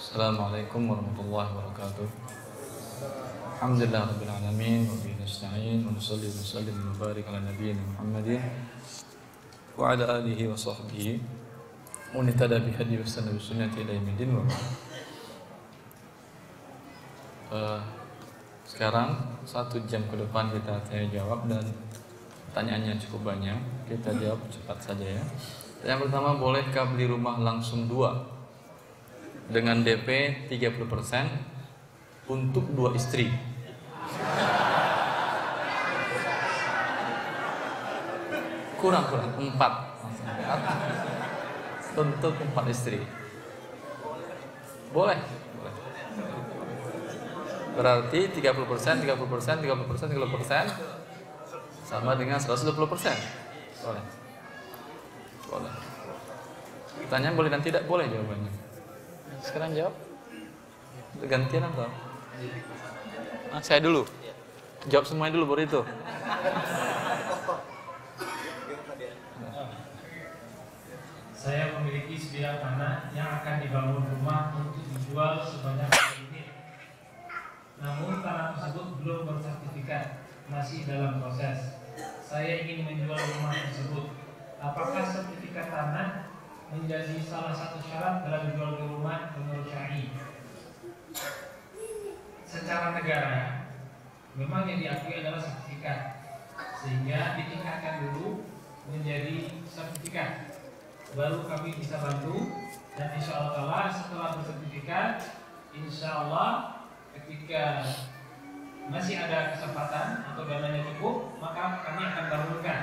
Assalamualaikum warahmatullahi wabarakatuh. Alhamdulillah rabbil alamin wa bihi nasta'in wa nusalli wa nusallim wa barik ala nabiyyina Muhammadin wa ala alihi wa sahbihi wa nitada bihadi wa sanna bi sunnati ila yaumil wa ba'd. Sekarang 1 jam ke depan kita tanya jawab dan pertanyaannya cukup banyak. Kita jawab cepat saja ya. Yang pertama, bolehkah beli rumah langsung 2 dengan DP 30% untuk 2 istri? Kurang 4 untuk 4 istri. Boleh. Berarti 30%, 30%, 30%, 30% sama dengan 120%. Boleh. Pertanyaan boleh dan tidak boleh jawabannya. Sekarang jawab. Gantian atau? Saya dulu. Jawab semuanya dulu baru itu. Saya memiliki sebidang tanah yang akan dibangun rumah untuk dijual sebanyak 1 unit. Namun tanah tersebut belum bersertifikat, masih dalam proses. Saya ingin menjual rumah tersebut. Apakah sertifikat tanah menjadi salah satu syarat dalam jual beli rumah menurut syar'i? Secara negara memang yang diakui adalah sertifikat, sehingga ditingkatkan dulu menjadi sertifikat, baru kami bisa bantu. Dan insya Allah setelah bersertifikat, insya Allah ketika masih ada kesempatan atau dananya cukup, maka kami akan bangunkan,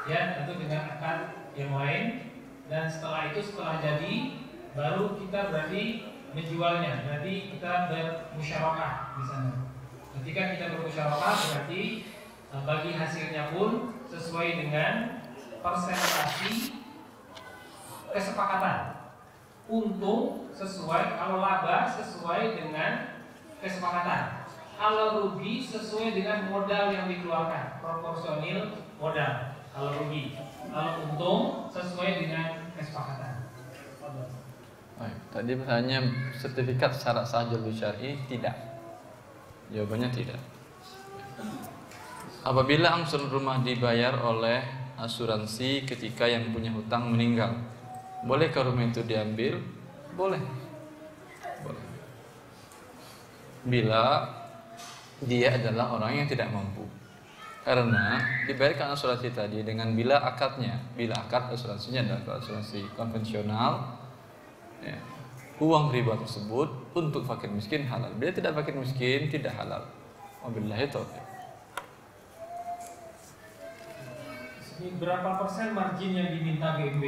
ya tentu dengan akad yang lain. Dan setelah itu, setelah jadi, baru kita berarti menjualnya. Berarti kita bermusyarakah di sana. Ketika kita bermusyarakah, berarti bagi hasilnya pun sesuai dengan persentase kesepakatan. Untung sesuai, kalau laba sesuai dengan kesepakatan. Kalau rugi sesuai dengan modal yang dikeluarkan, proporsional modal. Kalau rugi, kalau untung sesuai dengan kesepakatan. Baik, tadi pertanyaannya sertifikat syarat sah jual beli syar'i, tidak. Jawabannya tidak. Apabila angsuran rumah dibayar oleh asuransi ketika yang punya hutang meninggal, bolehkah rumah itu diambil? Boleh. Bila dia adalah orang yang tidak mampu. Karena dibayarkan asuransi tadi dengan bila akadnya. Bila akad asuransinya adalah asuransi konvensional, ya, uang riba tersebut untuk fakir miskin halal. Bila tidak fakir miskin tidak halal. Wabillahi taufiq. Berapa persen margin yang diminta BNB?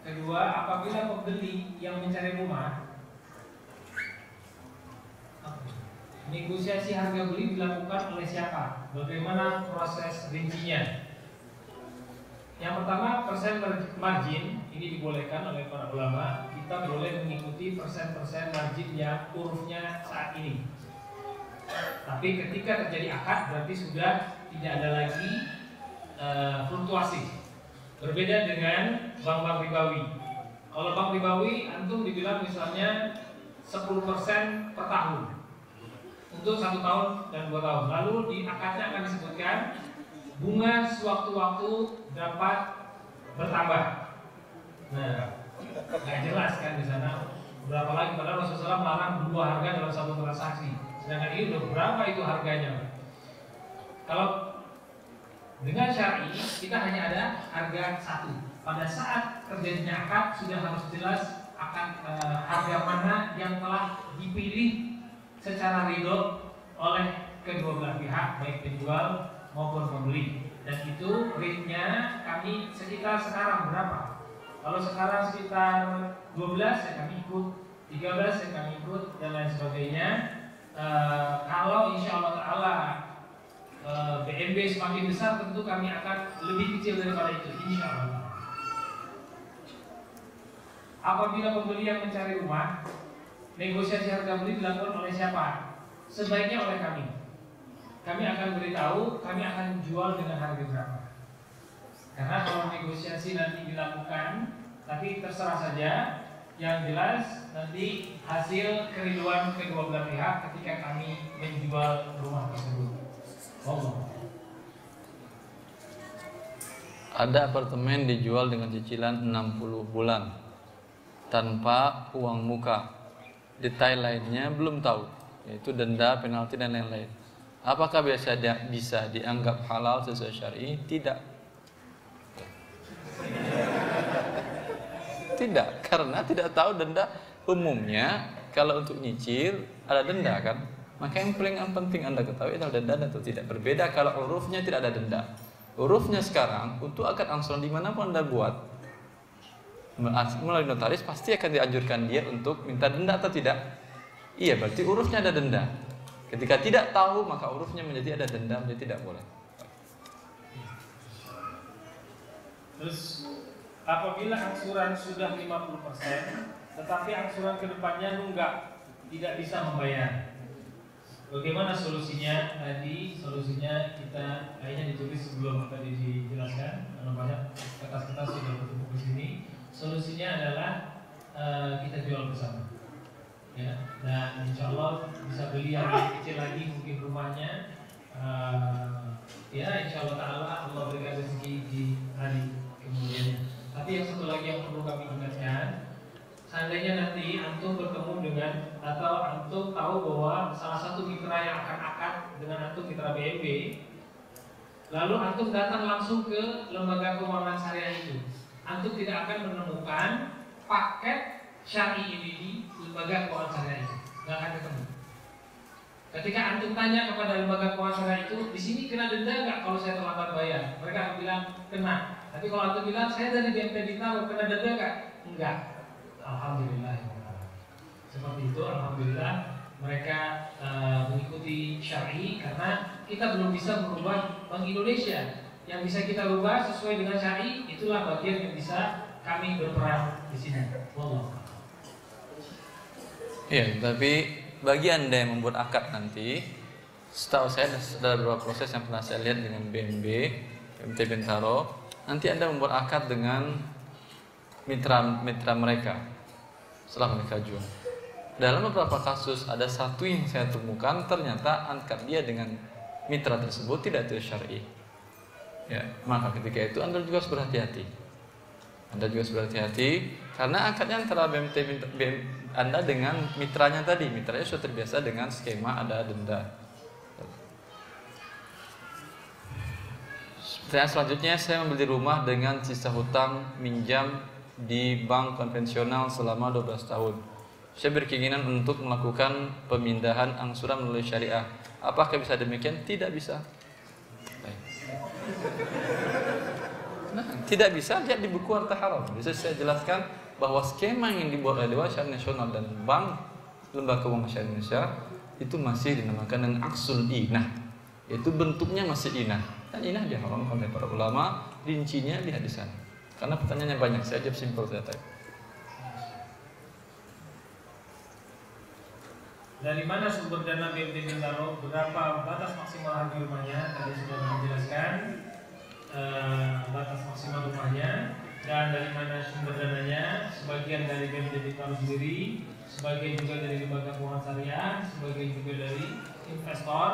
Kedua, apabila pembeli yang mencari rumah, negosiasi harga beli dilakukan oleh siapa? Bagaimana proses rincinya? Yang pertama, persen margin ini dibolehkan oleh para ulama. Kita boleh mengikuti persen-persen margin yang hurufnya saat ini. Tapi ketika terjadi akad, berarti sudah tidak ada lagi fluktuasi. Berbeda dengan bank-bank ribawi. Kalau bank ribawi, antum dibilang misalnya 10% per tahun untuk 1 tahun dan 2 tahun. Lalu di akadnya akan disebutkan bunga sewaktu-waktu dapat bertambah. Nah, nggak jelas kan di sana berapa lagi. Padahal Rasulullah melarang 2 harga dalam 1 transaksi. Sedangkan ini udah berapa itu harganya? Kalau dengan syar'i kita hanya ada harga 1. Pada saat terjadinya akad sudah harus jelas akan harga mana yang telah dipilih secara ridho oleh kedua belah pihak, baik penjual maupun pembeli. Dan itu rate-nya kami sekitar sekarang berapa? Kalau sekarang sekitar 12 ya kami ikut, 13 ya kami ikut, dan lain sebagainya. Kalau insya Allah Ta'ala BNB semakin besar, tentu kami akan lebih kecil daripada itu, insya Allah. Apabila pembeli yang mencari rumah, negosiasi harga beli dilakukan oleh siapa? Sebaiknya oleh kami. Kami akan beritahu, kami akan jual dengan harga berapa. Karena kalau negosiasi nanti dilakukan, tapi terserah saja. Yang jelas nanti hasil keriduan kedua belah pihak ketika kami menjual rumah tersebut. Ada apartemen dijual dengan cicilan 60 bulan tanpa uang muka. Detail lainnya belum tahu, yaitu denda, penalti dan lain-lain. Apakah bisa dianggap halal sesuai syar'i? Tidak. Tidak, karena tidak tahu denda. Umumnya kalau untuk nyicil ada denda kan. Maka yang paling penting Anda ketahui adalah denda atau tidak. Berbeda kalau urufnya tidak ada denda. Urufnya sekarang untuk akad angsuran dimanapun Anda buat melalui notaris pasti akan dianjurkan dia untuk minta denda atau tidak. Iya, berarti urufnya ada denda. Ketika tidak tahu maka urufnya menjadi ada denda, menjadi tidak boleh. Terus apabila angsuran sudah 50%, tetapi angsuran kedepannya nunggak, tidak bisa membayar, bagaimana solusinya? Tadi solusinya kita kayaknya ditulis sebelum tadi dijelaskan, karena banyak kertas-kertas sudah bertumpuk di sini. Solusinya adalah kita jual bersama, ya. Dan insya Allah bisa beli yang lebih kecil lagi mungkin rumahnya. Ya insya Allah Ta'ala Allah berikan rezeki di hari kemudiannya. Tapi yang satu lagi yang perlu kami ingatkan, seandainya nanti antum bertemu dengan atau antum tahu bahwa salah satu mitra yang akan akad dengan antum, mitra BNB, lalu antum datang langsung ke lembaga keuangan syariah itu, antum tidak akan menemukan paket syar'i ini di lembaga keuangan syariah itu, nggak akan ketemu. Ketika antum tanya kepada lembaga keuangan syariah itu, di sini kena denda nggak kalau saya terlambat bayar? Mereka akan bilang kena. Tapi kalau antum bilang saya dari BNP Bintaro, kena denda nggak? Enggak. Alhamdulillah. Seperti itu, alhamdulillah mereka mengikuti syar'i, karena kita belum bisa merubah Bank Indonesia. Yang bisa kita rubah sesuai dengan syar'i, itulah bagian yang bisa kami berperan di sini. Wallah. Iya, tapi bagi Anda yang membuat akad nanti, setahu saya ada beberapa proses yang pernah saya lihat dengan BNB Bintaro. Nanti Anda membuat akad dengan mitra mereka setelah mereka jual. Dalam beberapa kasus ada satu yang saya temukan, ternyata akad dia dengan mitra tersebut tidak syar'i. Ya, maka ketika itu Anda juga harus berhati-hati. Karena akadnya antara Anda dengan mitranya tadi, mitranya sudah terbiasa dengan skema ada denda. Pertanyaan selanjutnya, saya membeli rumah dengan sisa hutang minjam di bank konvensional selama 12 tahun. Saya berkeinginan untuk melakukan pemindahan angsuran melalui syariah. Apakah bisa demikian? Tidak bisa. Nah, tidak bisa, lihat di buku harta haram. Bisa saya jelaskan bahwa skema yang dibuat oleh Dewan Syariah Nasional dan Bank Lembaga Keuangan Syariah Indonesia itu masih dinamakan dengan aksul inah. Itu bentuknya masih inah. Dan inah diharamkan oleh para ulama, rincinya lihat di sana. Karena pertanyaannya banyak, saya jawab simpel saja. Dari mana sumber dana BNP Bintaro? Berapa batas maksimal harga rumahnya? Tadi sudah dijelaskan batas maksimal rumahnya. Dan dari mana sumber dananya? Sebagian dari BNP Bintaro sendiri, sebagian juga dari lembaga keuangan syariah, sebagian juga dari investor,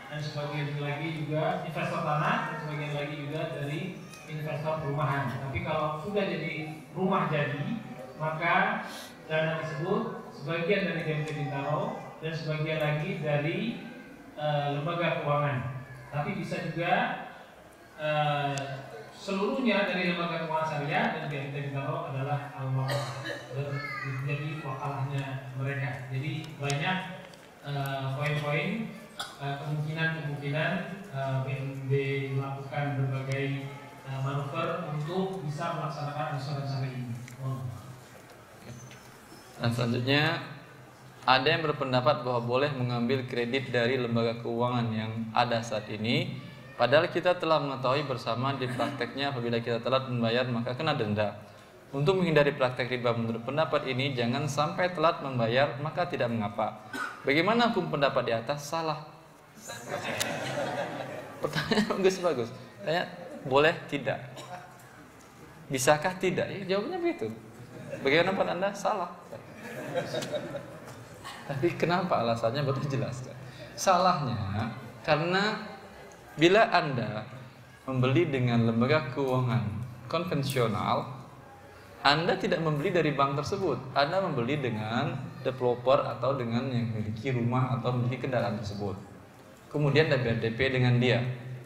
dan sebagian lagi juga investor tanah, dan sebagian lagi juga dari investor perumahan. Tapi kalau sudah jadi rumah jadi, maka dana tersebut sebagian dari BNP Bintaro dan sebagian lagi dari lembaga keuangan. Tapi bisa juga seluruhnya dari lembaga keuangan syariah dan BNP Bintaro adalah al-wakaf, jadi wakalahnya mereka. Jadi banyak poin-poin kemungkinan BNB melakukan berbagai manuver untuk bisa melaksanakan angsuran syariah ini. Dan selanjutnya, ada yang berpendapat bahwa boleh mengambil kredit dari lembaga keuangan yang ada saat ini, padahal kita telah mengetahui bersama di prakteknya apabila kita telat membayar maka kena denda. Untuk menghindari praktek riba, menurut pendapat ini jangan sampai telat membayar maka tidak mengapa. Bagaimana hukum pendapat di atas? Salah. Pertanyaan bagus. Tanya boleh tidak? Bisakah? Tidak. Ya, jawabannya begitu. Bagaimana pendapat Anda? Salah. Tapi kenapa alasannya? Betul jelas. Salahnya karena bila Anda membeli dengan lembaga keuangan konvensional, Anda tidak membeli dari bank tersebut. Anda membeli dengan developer atau dengan yang memiliki rumah atau memiliki kendaraan tersebut. Kemudian Anda bayar DP dengan dia.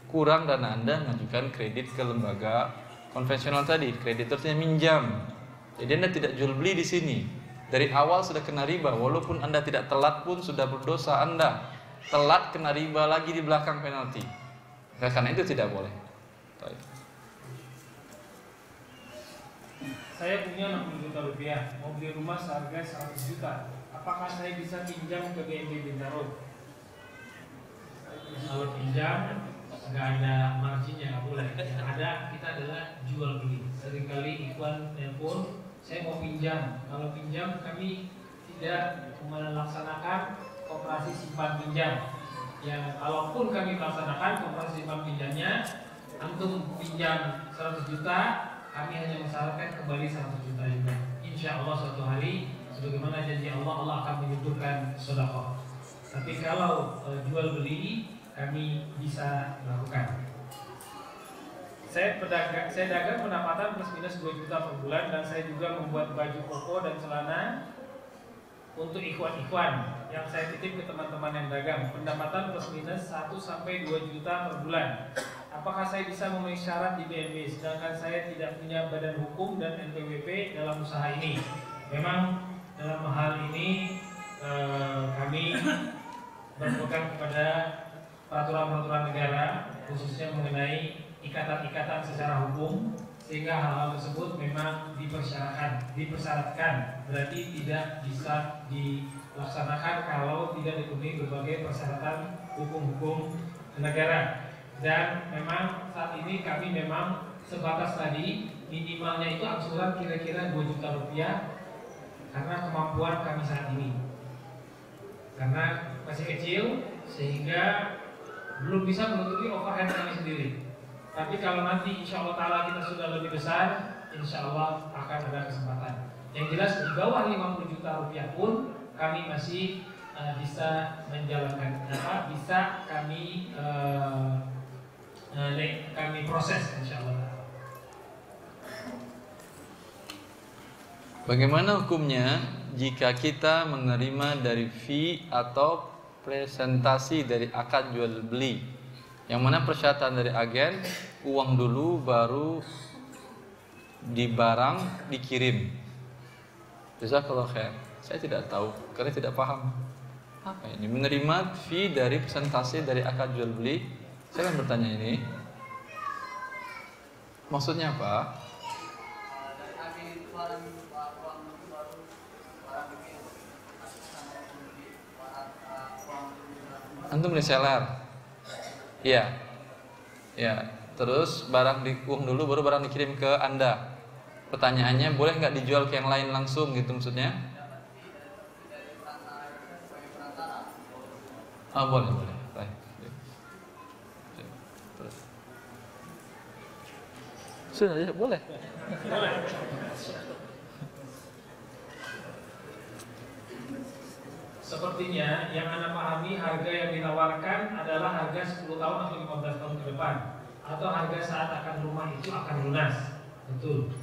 Kurang dana Anda mengajukan kredit ke lembaga konvensional tadi. Kreditornya minjam. Jadi Anda tidak jual beli di sini. Dari awal sudah kena riba. Walaupun Anda tidak telat pun sudah berdosa Anda. Telat kena riba lagi di belakang penalti. Karena itu tidak boleh. Saya punya 60 juta rupiah, mau beli rumah seharga 100 juta. Apakah saya bisa pinjam ke BNP Bintaro? Kalau pinjam nggak ada marginnya, nggak boleh. Yang ada kita adalah jual beli. Seringkali ikhwan telepon, saya mau pinjam. Kalau pinjam kami tidak melaksanakan koperasi simpan pinjam. Yang kalaupun kami melaksanakan koperasi simpan pinjamnya, antum pinjam 100 juta, kami hanya mensyaratkan kembali 100 juta juga. Insya Allah suatu hari, sebagaimana janji Allah, Allah akan menyuburkan sedekah. Tapi kalau jual beli, kami bisa lakukan. Saya dagang pendapatan plus minus 2 juta per bulan, dan saya juga membuat baju koko dan celana untuk ikhwan-ikhwan yang saya titip ke teman-teman yang dagang. Pendapatan plus minus 1 sampai 2 juta per bulan. Apakah saya bisa memenuhi syarat di BNB sedangkan saya tidak punya badan hukum dan NPWP dalam usaha ini? Memang dalam hal ini kami berpegang kepada peraturan-peraturan negara, khususnya mengenai ikatan-ikatan secara hukum, sehingga hal-hal tersebut memang dipersyaratkan, berarti tidak bisa dilaksanakan kalau tidak dipenuhi berbagai persyaratan hukum-hukum negara. Dan memang saat ini kami memang sebatas tadi minimalnya itu angsuran kira-kira 2 juta rupiah karena kemampuan kami saat ini, karena masih kecil sehingga belum bisa menutupi overhead kami sendiri. Tapi kalau nanti insya Allah ta'ala kita sudah lebih besar, insya Allah akan ada kesempatan. Yang jelas di bawah 50 juta rupiah pun kami masih bisa menjalankan, bisa kami proses insya Allah. Bagaimana hukumnya jika kita menerima dari fee atau presentasi dari akad jual beli, yang mana persyaratan dari agen uang dulu baru di barang dikirim? Jazakallahu khair. Saya tidak tahu karena tidak paham apa ini menerima fee dari presentasi dari akad jual beli. Saya akan bertanya ini maksudnya apa? Antum reseller, iya, ya. Terus barang uang dulu, baru barang dikirim ke Anda. Pertanyaannya, boleh nggak dijual ke yang lain langsung, gitu maksudnya? Oh, boleh. Baik. Terus. Sudah, ya, boleh. Sepertinya yang Anda pahami harga yang ditawarkan adalah harga 10 tahun atau 15 tahun ke depan, atau harga saat akan rumah itu akan lunas. Betul.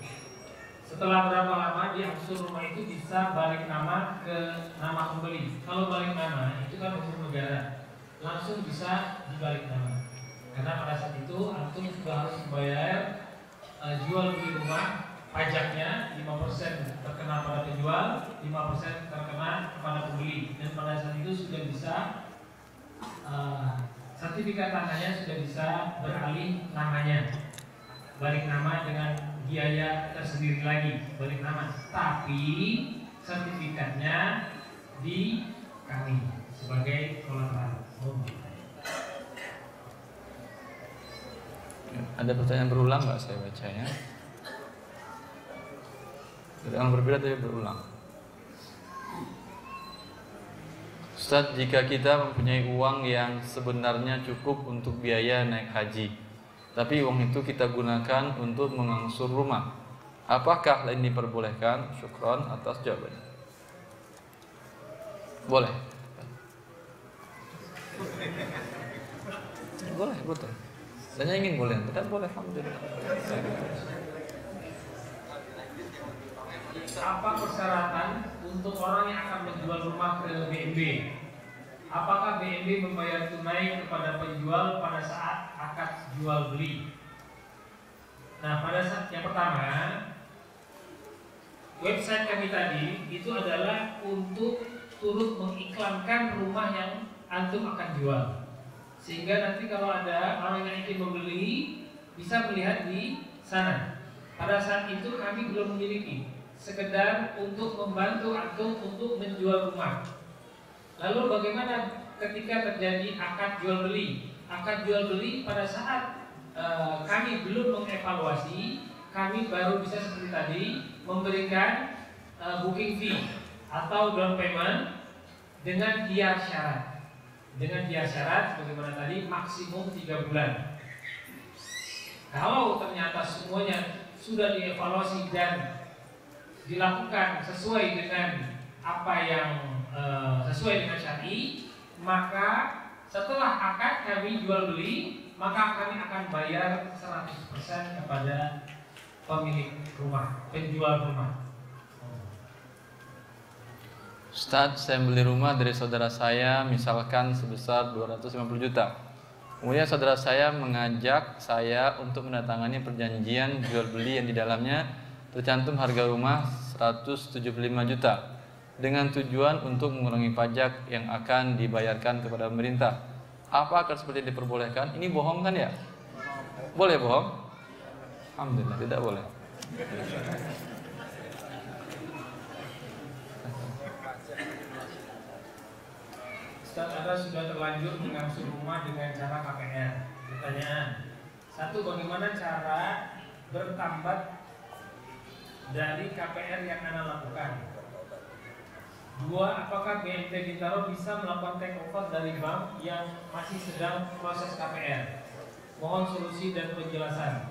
Setelah berapa lama diangsur rumah itu bisa balik nama ke nama pembeli. Kalau balik nama itu kan hukum negara, langsung bisa dibalik nama. Karena pada saat itu antum sudah harus membayar jual beli rumah, pajaknya 5% terkena pada penjual, 5% terkena kepada pembeli. Dan pada saat itu sudah bisa sertifikat tanahnya sudah bisa beralih namanya, balik nama dengan biaya tersendiri lagi, balik nama. Tapi sertifikatnya di kami sebagai kolateral. Ada pertanyaan berulang nggak saya bacanya? Yang berbeda tapi berulang. Ustaz, jika kita mempunyai uang yang sebenarnya cukup untuk biaya naik haji, tapi uang itu kita gunakan untuk mengangsur rumah, Apakah lain diperbolehkan? Syukron atas jawabannya. Boleh. Boleh, betul. Saya ingin boleh, tidak boleh, alhamdulillah. Apa persyaratan untuk orang yang akan menjual rumah ke BNB? Apakah BNB membayar tunai kepada penjual pada saat akad jual beli? Nah, pada saat yang pertama, website kami tadi itu adalah untuk turut mengiklankan rumah yang antum akan jual, sehingga nanti kalau ada orang yang ingin membeli bisa melihat di sana. Pada saat itu kami belum memiliki, sekedar untuk membantu antum untuk menjual rumah. Lalu bagaimana ketika terjadi akad jual beli? Akad jual beli pada saat kami belum mengevaluasi, kami baru bisa seperti tadi memberikan booking fee atau down payment dengan biar syarat. Dengan biar syarat bagaimana tadi, maksimum 3 bulan. Kalau ternyata semuanya sudah dievaluasi dan dilakukan sesuai dengan apa yang sesuai dengan syar'i, maka setelah akad kami jual beli, maka kami akan bayar 100% kepada pemilik rumah, penjual rumah. Ustadz, saya beli rumah dari saudara saya misalkan sebesar 250 juta. Kemudian saudara saya mengajak saya untuk menandatangani perjanjian jual beli yang di dalamnya tercantum harga rumah 175 juta dengan tujuan untuk mengurangi pajak yang akan dibayarkan kepada pemerintah. Apa akan seperti diperbolehkan? Ini bohong kan ya? Boleh bohong? Alhamdulillah, tidak boleh. Ustaz, Anda sudah terlanjur mengangsur rumah dengan cara KPR. Pertanyaan: 1. Bagaimana cara bertambat dari KPR yang Anda lakukan? 2. Apakah BNP Bintaro bisa melakukan take over dari bank yang masih sedang proses KPR? Mohon solusi dan penjelasan.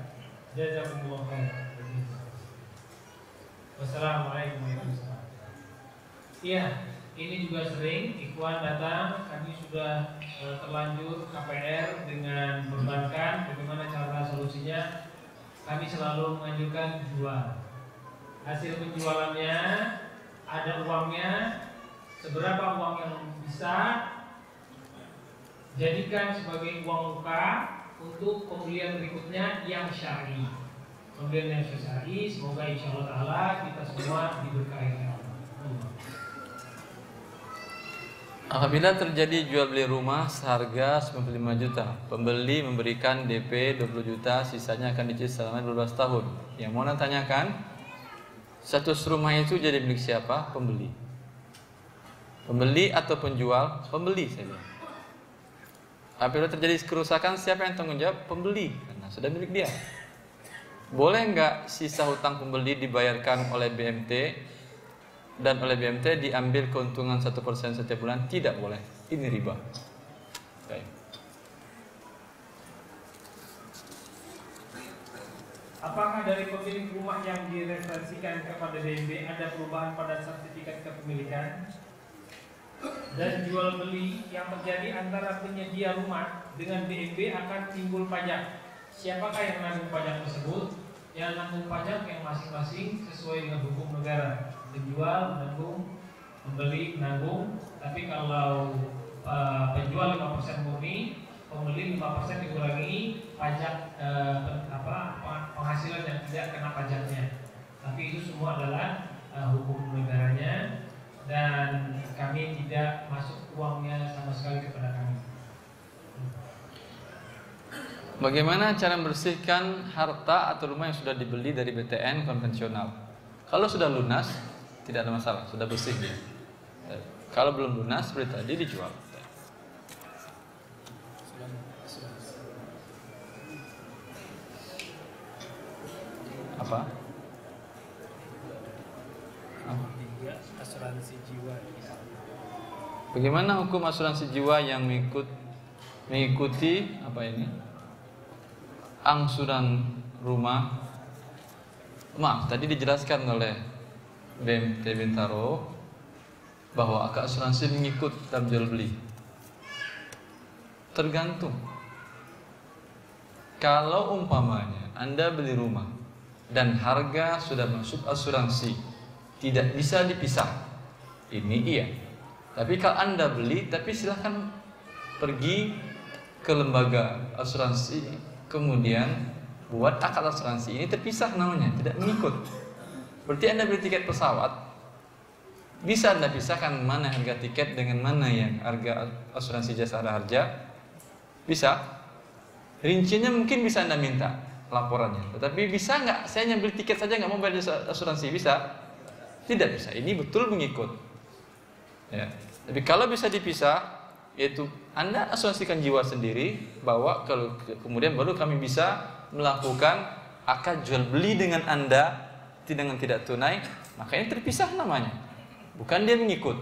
Jazakumullah khair. Wassalamualaikum warahmatullahi wabarakatuh. Iya, ini juga sering ikhwan datang, kami sudah terlanjur KPR dengan perbankan. Bagaimana cara solusinya? Kami selalu menganjurkan jual. Hasil penjualannya ada uangnya, seberapa uang yang bisa jadikan sebagai uang muka untuk pembelian berikutnya yang syar'i. Pembelian yang syar'i, semoga insyaallah taala kita semua diberkahi Allah. Apabila terjadi jual beli rumah seharga 95 juta, pembeli memberikan DP 20 juta, sisanya akan dicicil selama 12 tahun. Yang mau tanyakan, status rumah itu jadi milik siapa? Pembeli. Pembeli atau penjual? Pembeli saya bilang. Apabila terjadi kerusakan, siapa yang tanggung jawab? Pembeli, karena sudah milik dia. Boleh nggak sisa hutang pembeli dibayarkan oleh BMT dan oleh BMT diambil keuntungan 1% setiap bulan? Tidak boleh. Ini riba. Baik. Apakah dari pemilik rumah yang direferensikan kepada DNB ada perubahan pada sertifikat kepemilikan? Dan jual beli yang terjadi antara penyedia rumah dengan DNB akan timbul pajak. Siapakah yang menanggung pajak tersebut? Yang menanggung pajak yang masing-masing sesuai dengan hukum negara. Penjual menanggung, pembeli menanggung. Tapi kalau penjual 5% murni, pembeli 5% dikurangi pajak penghasilan yang tidak kena pajaknya. Tapi itu semua adalah hukum negaranya dan kami tidak masuk uangnya sama sekali kepada kami. Bagaimana cara membersihkan harta atau rumah yang sudah dibeli dari BTN konvensional? Kalau sudah lunas, tidak ada masalah, sudah bersih dia. Kalau belum lunas, seperti tadi dijual. Apa? Asuransi jiwa. Bagaimana hukum asuransi jiwa yang mengikuti apa ini? Angsuran rumah Maaf, tadi dijelaskan oleh BMT Bintaro bahwa akad asuransi mengikut dalam jual beli. Tergantung. Kalau umpamanya Anda beli rumah dan harga sudah masuk asuransi, tidak bisa dipisah, ini iya. Tapi kalau Anda beli, tapi silahkan pergi ke lembaga asuransi, kemudian buat akad asuransi. Ini terpisah namanya, tidak mengikut. Berarti Anda beli tiket pesawat, bisa Anda pisahkan mana harga tiket dengan mana yang harga asuransi jasara harja? Bisa. Rincinya mungkin bisa Anda minta laporannya. Tetapi bisa nggak? Saya hanya beli tiket saja nggak mau bayar asuransi, bisa? Tidak bisa. Ini betul mengikut. Ya. Tapi kalau bisa dipisah, yaitu Anda asuransikan jiwa sendiri, bawa kemudian baru kami bisa melakukan akad jual beli dengan Anda dengan tidak tunai, makanya terpisah namanya. Bukan dia mengikut.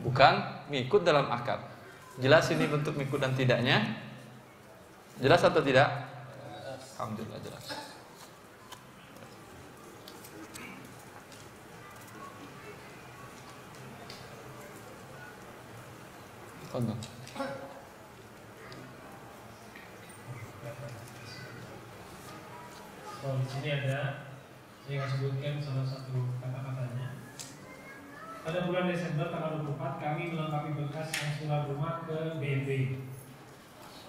Bukan mengikut dalam akad. Jelas ini bentuk mengikut dan tidaknya? Jelas atau tidak? Alhamdulillah jelas. Tunggu. Oh, di sini ada saya akan sebutkan salah satu kata-katanya. Pada bulan Desember tanggal 24 kami melengkapi berkas angsuran rumah ke BNB.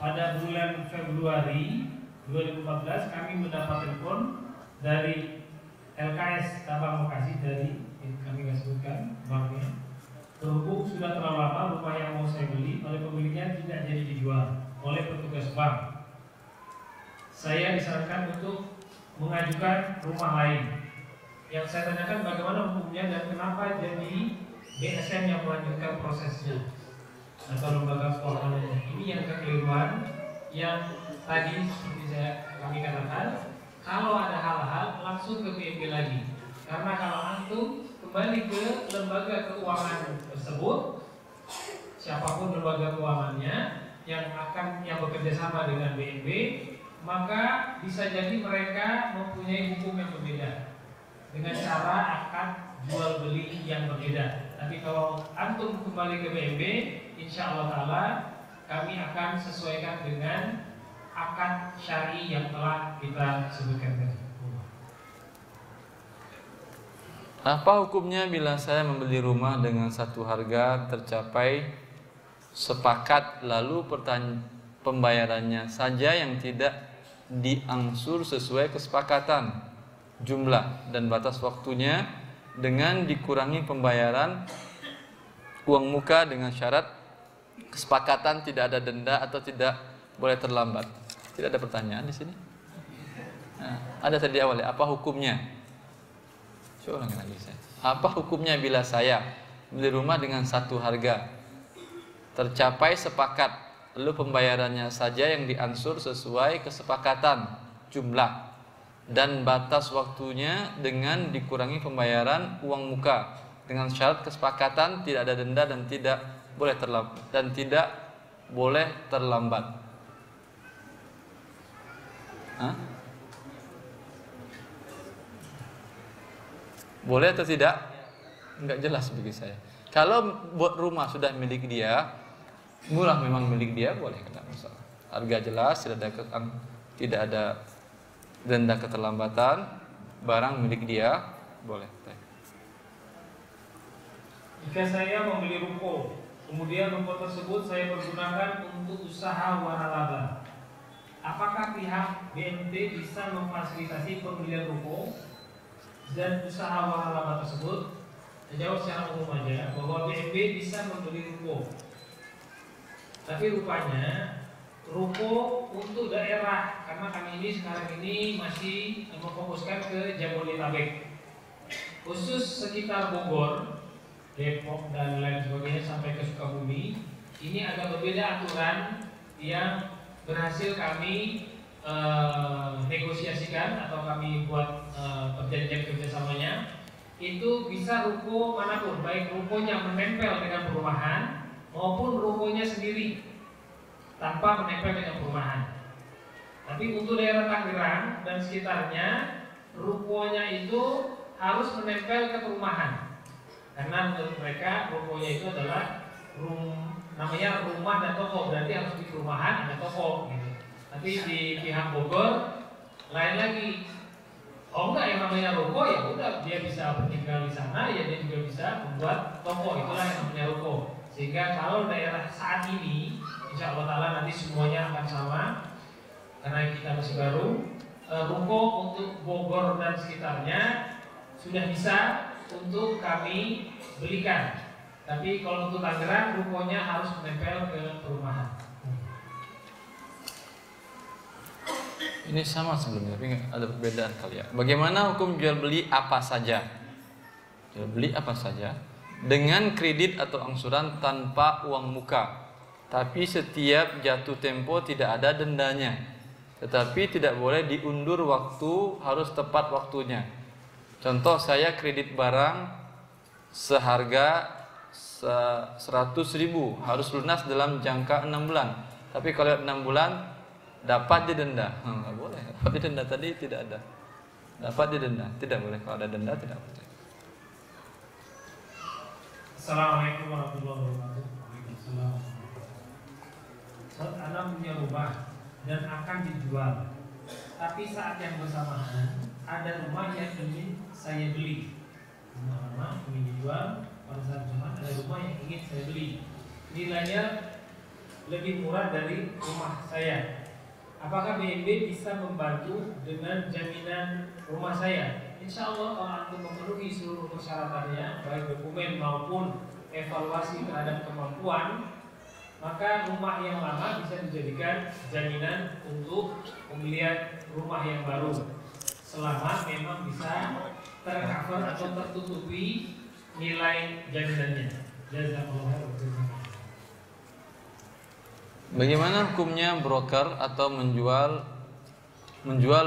Pada bulan Februari 2014 kami mendapat telepon dari LKS cabang Bekasi, dari kami nggak sebutkan banknya. Berhubung sudah terlalu lama rumah yang mau saya beli oleh pemiliknya tidak jadi dijual oleh petugas bank, saya disarankan untuk mengajukan rumah lain. Yang saya tanyakan bagaimana hukumnya dan kenapa jadi BSN yang melanjutkan prosesnya atau lembaga keuangan. Ini yang kekeliruan yang tadi seperti kami katakan, kalau ada hal-hal langsung ke BNB lagi. Karena kalau antum kembali ke lembaga keuangan tersebut, siapapun lembaga keuangannya yang bekerja sama dengan BNB, maka bisa jadi mereka mempunyai hukum yang berbeda dengan cara akad jual beli yang berbeda. Tapi kalau antum kembali ke BNB, insya Allah Ta'ala kami akan sesuaikan dengan akad syari yang telah kita sebutkan tadi. Apa hukumnya bila saya membeli rumah dengan satu harga tercapai sepakat, lalu pembayarannya saja yang tidak diangsur sesuai kesepakatan jumlah dan batas waktunya, dengan dikurangi pembayaran uang muka dengan syarat kesepakatan tidak ada denda atau tidak boleh terlambat? Tidak ada pertanyaan di sini. Nah, ada tadi awalnya, apa hukumnya? Coba ulangi lagi saya. Apa hukumnya bila saya beli rumah dengan satu harga tercapai sepakat, lalu pembayarannya saja yang diansur sesuai kesepakatan jumlah dan batas waktunya dengan dikurangi pembayaran uang muka dengan syarat kesepakatan tidak ada denda dan tidak boleh terlambat. Hah? Boleh atau tidak? Enggak jelas bagi saya. Kalau buat rumah sudah milik dia, murah memang milik dia, boleh, tidak masalah. Harga jelas, tidak ada denda keterlambatan, barang milik dia, boleh. Jika saya membeli ruko, kemudian ruko tersebut saya pergunakan untuk usaha waralaba, apakah pihak BNT bisa memfasilitasi pembelian ruko dan usaha waralaba tersebut? Saya jawab secara umum aja bahwa BNB bisa membeli ruko, tapi rupanya ruko untuk daerah, karena kami ini sekarang ini masih memfokuskan ke Jabodetabek, khusus sekitar Bogor, Depok dan lain sebagainya sampai ke Sukabumi. Ini agak berbeda aturan yang berhasil kami negosiasikan atau kami buat perjanjian kerjasamanya. Itu bisa ruko manapun, baik rukonya menempel dengan perumahan maupun rukonya sendiri tanpa menempel dengan perumahan. Tapi untuk daerah Tangerang dan sekitarnya rukonya itu harus menempel ke perumahan, karena menurut mereka rukonya itu adalah namanya rumah dan toko, berarti harus di perumahan ada toko gitu. Tapi di pihak Bogor lain lagi. Oh enggak, yang namanya ruko ya udah dia bisa bertinggal di sana, ya dia juga bisa membuat toko, itulah yang namanya ruko. Sehingga kalau daerah saat ini, insya Allah Ta'ala nanti semuanya akan sama, karena kita masih baru. Ruko untuk Bogor dan sekitarnya sudah bisa untuk kami belikan. Tapi kalau untuk Tangerang, rukonya harus menempel ke perumahan. Ini sama sebelumnya, tapi ada perbedaan kali ya. Bagaimana hukum jual beli apa saja? Jual beli apa saja dengan kredit atau angsuran tanpa uang muka, tapi setiap jatuh tempo tidak ada dendanya, tetapi tidak boleh diundur waktu, harus tepat waktunya. Contoh, saya kredit barang seharga 100.000, harus lunas dalam jangka 6 bulan. Tapi kalau 6 bulan dapat didenda, nggak boleh. Dapat didenda tadi tidak ada. Dapat didenda, tidak boleh. Kalau ada denda tidak boleh. Assalamualaikum warahmatullahi wabarakatuh. Waalaikumsalam. Saat Anda punya rumah dan akan dijual, tapi saat yang bersamaan ada rumah yang ingin saya beli. Rumah ingin dijual, pada saat bersamaan ada rumah yang ingin saya beli. Nilainya lebih murah dari rumah saya. Apakah BNB bisa membantu dengan jaminan rumah saya? Insya Allah kalau antum memenuhi seluruh persyaratannya, baik dokumen maupun evaluasi terhadap kemampuan, maka rumah yang lama bisa dijadikan jaminan untuk pembelian rumah yang baru, selama memang bisa tercover atau tertutupi nilai jaminannya. Jazakallahu khairan. Bagaimana hukumnya broker atau menjual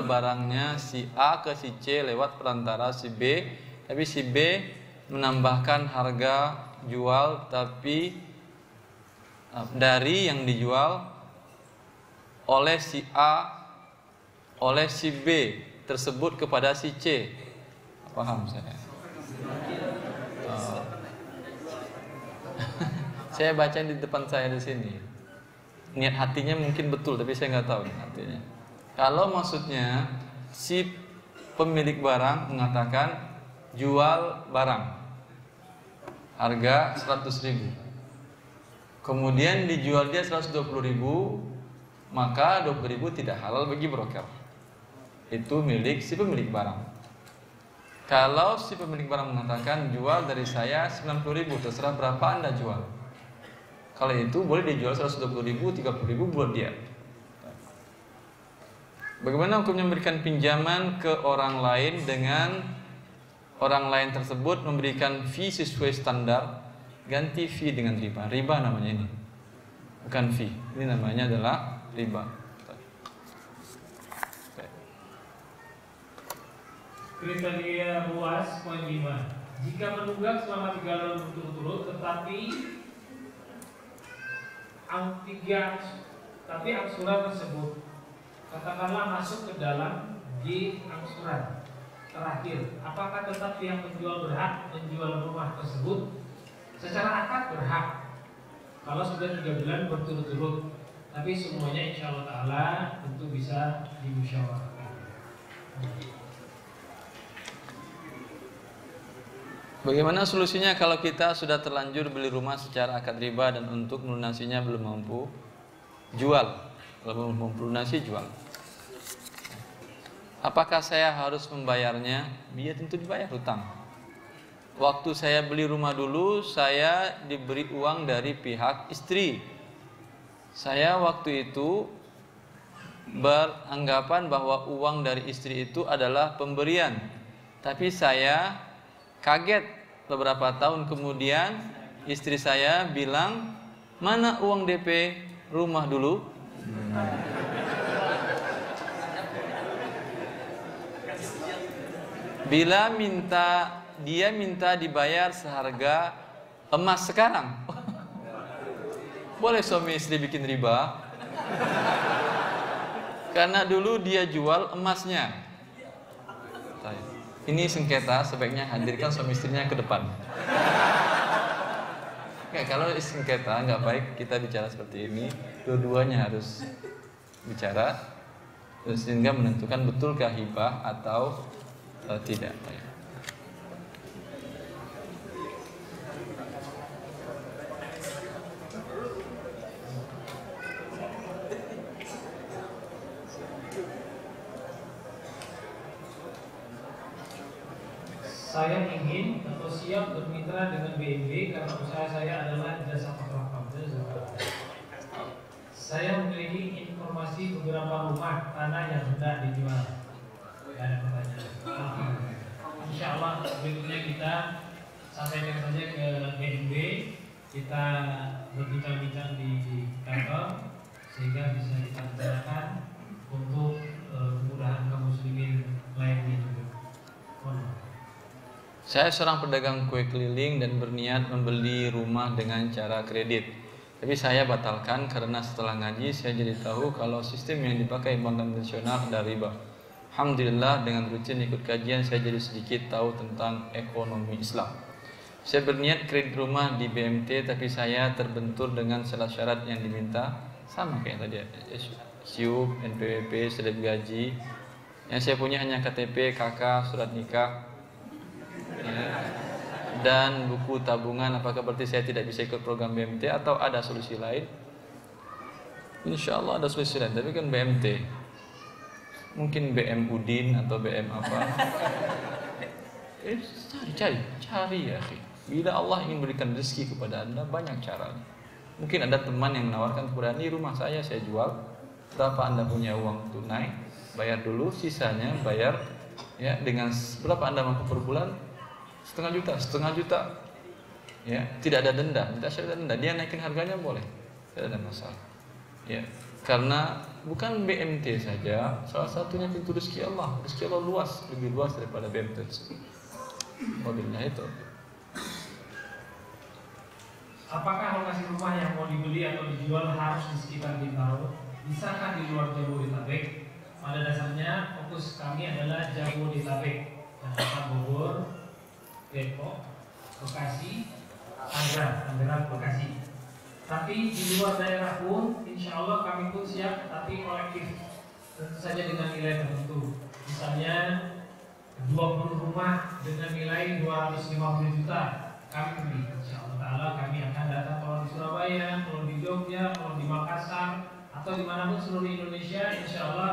barangnya si A ke si C lewat perantara si B, tapi si B menambahkan harga jual tapi dari yang dijual oleh si A oleh si B tersebut kepada si C. Paham saya? Oh. Saya baca di depan saya di sini. Niat hatinya mungkin betul, tapi saya nggak tahu hatinya. Kalau maksudnya si pemilik barang mengatakan jual barang harga 100.000, kemudian dijual dia 120.000, maka 20.000 tidak halal bagi broker. Itu milik si pemilik barang. Kalau si pemilik barang mengatakan jual dari saya 90.000, terserah berapa Anda jual. Kalau itu boleh dijual 120.000, 30.000 buat dia. Bagaimana hukumnya memberikan pinjaman ke orang lain dengan orang lain tersebut memberikan fee sesuai standar, ganti fee dengan riba. Riba namanya ini, bukan fee. Ini namanya adalah riba. Kriteria luas poin 5. Jika menunggak selama 3 bulan berturut-turut, tetapi angsuran tersebut katakanlah masuk ke dalam G angsuran terakhir, apakah tetap pihak penjual berhak menjual rumah tersebut? Secara akad berhak kalau sudah 3 bulan berturut-turut, tapi semuanya insya Allah Ta'ala tentu bisa dimusyawarahkan. Bagaimana solusinya kalau kita sudah terlanjur beli rumah secara akad riba dan untuk melunasinya belum mampu jual? Kalau belum mampu lunasi, jual. Apakah saya harus membayarnya? Dia tentu dibayar hutang. Waktu saya beli rumah dulu, saya diberi uang dari pihak istri. Saya waktu itu beranggapan bahwa uang dari istri itu adalah pemberian. Tapi saya kaget beberapa tahun kemudian istri saya bilang, mana uang DP rumah dulu? Bila dia minta dibayar seharga emas sekarang. Boleh suami istri bikin riba? Karena dulu dia jual emasnya. Ini sengketa, sebaiknya hadirkan suami istrinya ke depan. Nggak, kalau sengketa nggak baik kita bicara seperti ini. Dua-duanya harus bicara sehingga menentukan betulkah hibah atau tidak. Saya ingin atau siap bermitra dengan BNB karena usaha saya adalah jasa fotografer. Saya memiliki informasi beberapa rumah tanah yang hendak dijual. Ada pertanyaan. Insya Allah berikutnya kita sampaikan saja ke BNB, kita berbincang-bincang di kantor sehingga bisa kita bicarakan untuk kemudahan kaum muslimin lainnya juga. Saya seorang pedagang kue keliling dan berniat membeli rumah dengan cara kredit. Tapi saya batalkan karena setelah ngaji saya jadi tahu kalau sistem yang dipakai bank konvensional ada riba. Alhamdulillah dengan rutin ikut kajian saya jadi sedikit tahu tentang ekonomi Islam. Saya berniat kredit rumah di BMT tapi saya terbentur dengan syarat-syarat yang diminta sama kayak tadi, SIUP, NPWP, slip gaji. Yang saya punya hanya KTP, KK, surat nikah, dan buku tabungan. Apakah berarti saya tidak bisa ikut program BMT atau ada solusi lain? Insya Allah ada solusi lain, tapi kan BMT mungkin BM Udin atau BM apa. Cari ya akhi. Bila Allah ingin berikan rezeki kepada anda, banyak caranya. Mungkin ada teman yang menawarkan kepada anda, rumah saya jual, berapa anda punya uang tunai, bayar dulu, sisanya bayar ya dengan berapa anda mampu per bulan, setengah juta, ya tidak ada denda, tidak ada denda, dia naikin harganya boleh, tidak ada masalah, ya karena bukan BMT saja, salah satunya pintu rezeki Allah luas, lebih luas daripada BMT. Wabillah itu. Apakah lokasi rumah yang mau dibeli atau dijual harus di sekitar Bintaro? Bisakah di luar Jabodetabek? Pada dasarnya fokus kami adalah Jabodetabek, Jakarta, Bogor, Depok, Bekasi, Tangerang, Bekasi. Tapi di luar daerah pun, insya Allah kami pun siap, tapi kolektif, tentu saja dengan nilai tertentu. Misalnya 20 rumah dengan nilai 250 juta kami beli. Insya Allah Taala kami akan datang kalau di Surabaya, kalau di Jogja, kalau di Makassar, atau dimanapun seluruh Indonesia. Insya Allah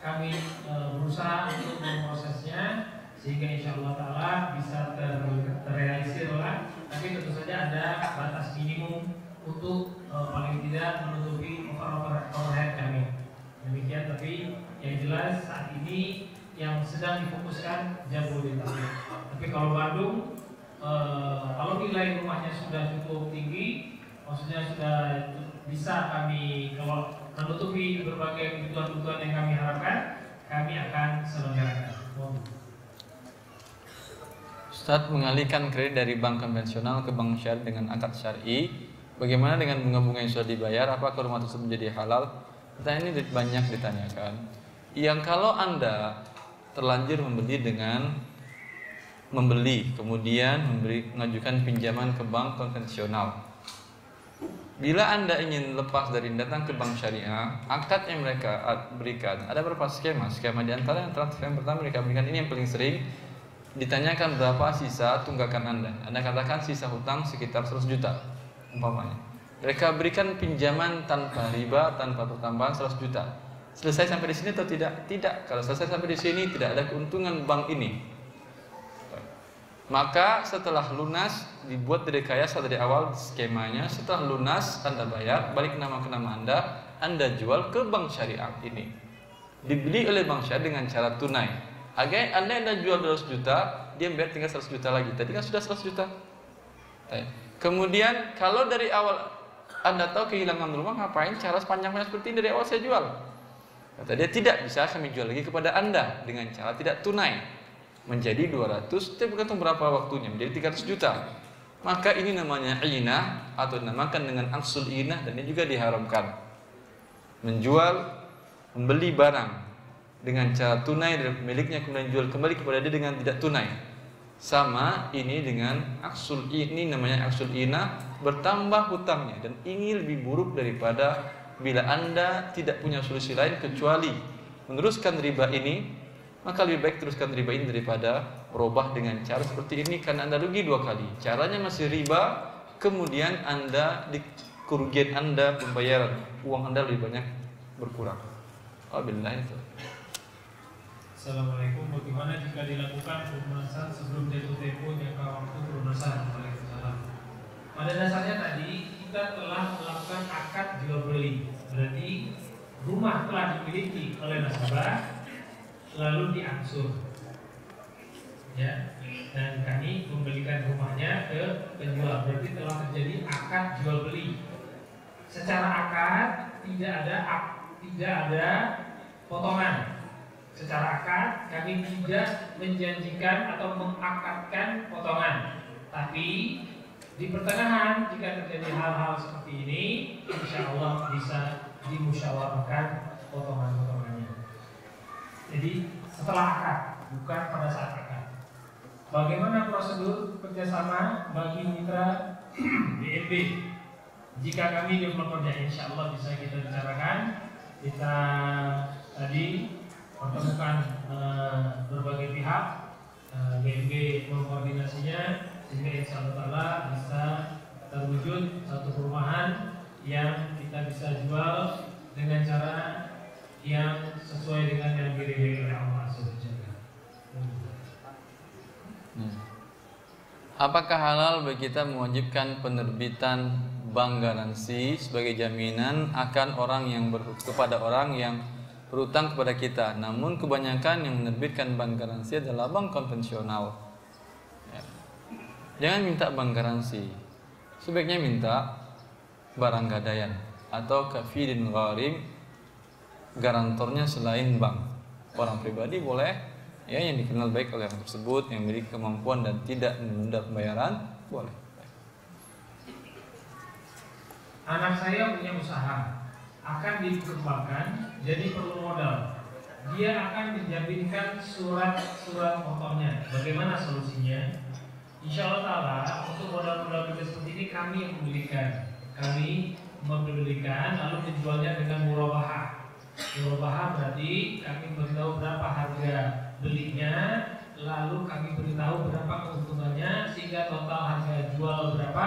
kami berusaha untuk memprosesnya sehingga insya Allah Ta'ala bisa terrealisir lah. Tapi tentu saja ada batas minimum untuk paling tidak menutupi overhead kami. Demikian, tapi yang jelas saat ini yang sedang difokuskan Jabodetabek. Tapi kalau Bandung, kalau nilai rumahnya sudah cukup tinggi, maksudnya sudah bisa kami kalau menutupi berbagai kebutuhan-kebutuhan yang kami harapkan, kami akan selenggarakan. Ustadz, mengalihkan kredit dari bank konvensional ke bank syariah dengan akad syar'i, bagaimana dengan bunga-bunga yang sudah dibayar? Apakah rumah tersebut menjadi halal? Pertanyaan ini banyak ditanyakan. Yang kalau anda terlanjur membeli kemudian mengajukan pinjaman ke bank konvensional, bila anda ingin lepas dari datang ke bank syariah, akad yang mereka berikan ada beberapa skema di antara yang pertama mereka berikan, ini yang paling sering ditanyakan, berapa sisa tunggakan anda katakan sisa hutang sekitar 100 juta umpamanya, mereka berikan pinjaman tanpa riba, tanpa pertambahan 100 juta. Selesai sampai di sini atau tidak? Tidak. Kalau selesai sampai di sini tidak ada keuntungan bank ini. Maka setelah lunas, dibuat direkayasa dari awal skemanya. Setelah lunas anda bayar, balik nama ke nama anda jual ke bank syariah ini, dibeli oleh bank syariah dengan cara tunai. Agar anda jual 200 juta, dia bayar tinggal 100 juta lagi. Tadi kan sudah 100 juta. Kemudian kalau dari awal anda tahu kehilangan rumah, ngapain cara sepanjang-panjang seperti ini dari awal saya jual? Kata dia, tidak bisa kami jual lagi kepada anda dengan cara tidak tunai. Menjadi 200, itu bergantung berapa waktunya, menjadi 300 juta. Maka ini namanya inah, atau dinamakan dengan aksul inah, dan ini juga diharamkan. Membeli barang dengan cara tunai dari pemiliknya kemudian jual kembali kepada dia dengan tidak tunai. Sama ini dengan aksul, ini namanya aksul ina, bertambah hutangnya, dan ini lebih buruk daripada bila Anda tidak punya solusi lain kecuali meneruskan riba ini, maka lebih baik teruskan riba ini daripada berubah dengan cara seperti ini, karena Anda rugi dua kali. Caranya masih riba, kemudian Anda di kerugian Anda, pembayaran uang Anda lebih banyak berkurang. Wabillahi itu. Assalamualaikum. Bagaimana jika dilakukan pelunasan sebelum jatuh tempo jangka waktu pelunasan? Waalaikumsalam. Pada dasarnya tadi kita telah melakukan akad jual beli, berarti rumah telah dimiliki oleh nasabah lalu diangsur, ya, dan kami membelikan rumahnya ke penjual, berarti telah terjadi akad jual beli. Secara akad tidak ada potongan. Secara akad kami tidak menjanjikan atau mengakadkan potongan, tapi di pertengahan jika terjadi hal-hal seperti ini, insya Allah bisa dimusyawarahkan potongan-potongannya. Jadi setelah akad, bukan pada saat akad. Bagaimana prosedur kerjasama bagi mitra BNB? Jika kami developernya, insya Allah bisa kita bicarakan. Kita tadi pertemukan berbagai pihak, BNB mengkoordinasinya sehingga insya Allah bisa terwujud satu perumahan yang kita bisa jual dengan cara yang sesuai dengan yang diridhoi oleh Allah SWT. Apakah halal bagi kita mewajibkan penerbitan bank garansi sebagai jaminan akan orang yang kepada orang yang berutang kepada kita? Namun kebanyakan yang menerbitkan bank garansi adalah bank konvensional. Ya. Jangan minta bank garansi. Sebaiknya minta barang gadaian atau kafilin gharim, garantornya selain bank. Orang pribadi boleh, ya, yang dikenal baik oleh orang tersebut, yang memiliki kemampuan dan tidak menunda pembayaran, boleh. Anak saya punya usaha, akan dikembangkan, jadi perlu modal. Dia akan dijaminkan surat motornya. Bagaimana solusinya? Insya Allah Ta'ala untuk modal-modal kita seperti ini kami yang membelikan. Kami membelikan lalu menjualnya dengan murabahah. Murabahah berarti kami beritahu berapa harga belinya, lalu kami beritahu berapa keuntungannya, sehingga total harga jual berapa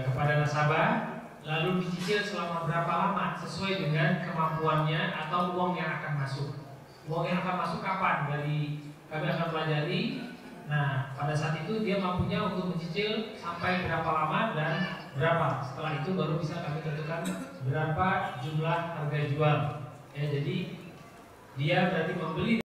kepada nasabah, lalu dicicil selama berapa lama sesuai dengan kemampuannya atau uang yang akan masuk. Uang yang akan masuk kapan? Kami akan pelajari. Nah, pada saat itu dia mampunya untuk mencicil sampai berapa lama dan berapa. Setelah itu baru bisa kami tentukan berapa jumlah harga jual. Ya, jadi dia berarti membeli